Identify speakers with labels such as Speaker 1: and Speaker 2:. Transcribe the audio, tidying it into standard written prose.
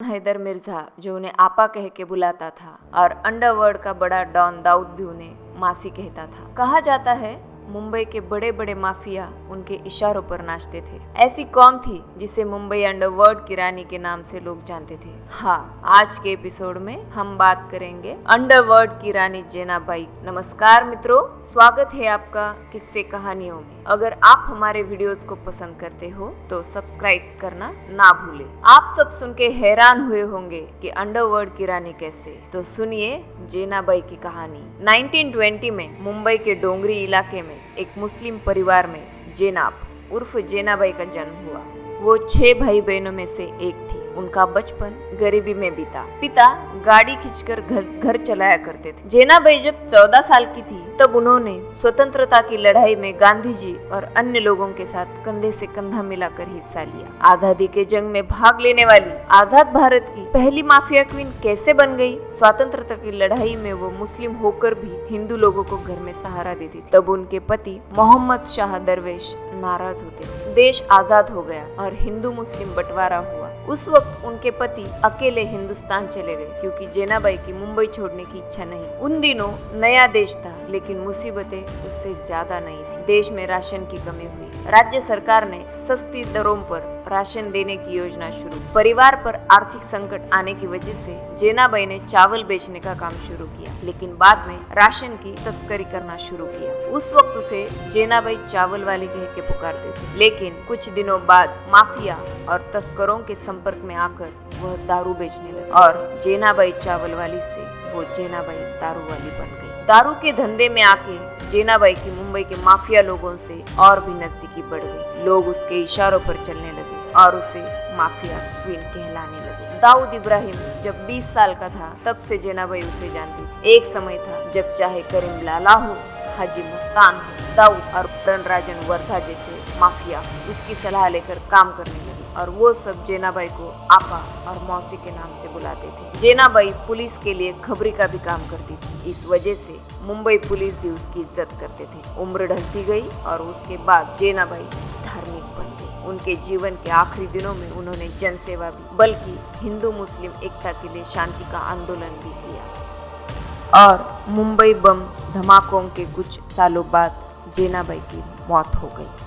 Speaker 1: हैदर मिर्जा जो उन्हें आपा कह के बुलाता था, और अंडरवर्ल्ड का बड़ा डॉन दाऊद भी उन्हें मासी कहता था। कहा जाता है मुंबई के बड़े बड़े माफिया उनके इशारों पर नाचते थे। ऐसी कौन थी जिसे मुंबई अंडरवर्ल्ड की रानी के नाम से लोग जानते थे? हाँ, आज के एपिसोड में हम बात करेंगे अंडरवर्ल्ड की रानी जेनाबाई। नमस्कार मित्रों, स्वागत है आपका किस्से कहानियों में। अगर आप हमारे वीडियोस को पसंद करते हो तो सब्सक्राइब करना ना भूलें। आप सब सुन के हैरान हुए होंगे कि अंडरवर्ल्ड की रानी कैसे, तो सुनिए जेनाबाई की कहानी। 1920 में मुंबई के डोंगरी इलाके में एक मुस्लिम परिवार में जेनाब उर्फ जेनाबाई का जन्म हुआ। वो 6 भाई बहनों में से एक थी। उनका बचपन गरीबी में बीता। पिता गाड़ी खींचकर घर चलाया करते थे। जेनाबाई जब 14 साल की थी तब उन्होंने स्वतंत्रता की लड़ाई में गांधी जी और अन्य लोगों के साथ कंधे से कंधा मिलाकर हिस्सा लिया। आजादी के जंग में भाग लेने वाली आजाद भारत की पहली माफिया क्वीन कैसे बन गई? स्वतंत्रता की लड़ाई में वो मुस्लिम होकर भी हिंदू लोगों को घर में सहारा देती थी। तब उनके पति मोहम्मद शाह दरवेश नाराज होते थे। देश आजाद हो गया और हिंदू मुस्लिम बंटवारा हुआ। उस वक्त उनके पति अकेले हिंदुस्तान चले गए क्योंकि जेनाबाई की मुंबई छोड़ने की इच्छा नहीं। उन दिनों नया देश था, लेकिन मुसीबतें उससे ज्यादा नहीं थी। देश में राशन की कमी हुई। राज्य सरकार ने सस्ती दरों पर राशन देने की योजना शुरू। परिवार पर आर्थिक संकट आने की वजह से जेनाबाई ने चावल बेचने का काम शुरू किया, लेकिन बाद में राशन की तस्करी करना शुरू किया। उस वक्त उसे जेनाबाई चावल वाली कह के पुकारते थे, लेकिन कुछ दिनों बाद माफिया और तस्करों के संपर्क में आकर वह दारू बेचने लगी और जेनाबाई चावल वाली से वो जेनाबाई दारू वाली बन गई। दारू के धंधे में आके जेनाबाई की मुंबई के माफिया लोगों से और भी नजदीकी बढ़ गई। लोग उसके इशारों पर चलने लगे और उसे माफिया क्वीन कहलाने लगे। दाऊद इब्राहिम जब 20 साल का था तब से जेनाबाई उसे जानती थी। एक समय था जब चाहे करीम लाला हो, हाजी मस्तान हो, दाऊद और प्रणराजन वर्धा जैसे माफिया उसकी सलाह लेकर काम करने लगे और वो सब जेनाबाई को आपा और मौसी के नाम से बुलाते थे। जेनाबाई पुलिस के लिए खबरी का भी काम करती थी। इस वजह से मुंबई पुलिस भी उसकी इज्जत करते थे। उम्र ढलती गई और उसके बाद जेनाबाई धार्मिक बन गई। उनके जीवन के आखिरी दिनों में उन्होंने जनसेवा भी, बल्कि हिंदू मुस्लिम एकता के लिए शांति का आंदोलन भी किया। और मुंबई बम धमाकों के कुछ सालों बाद जेनाबाई की मौत हो गई।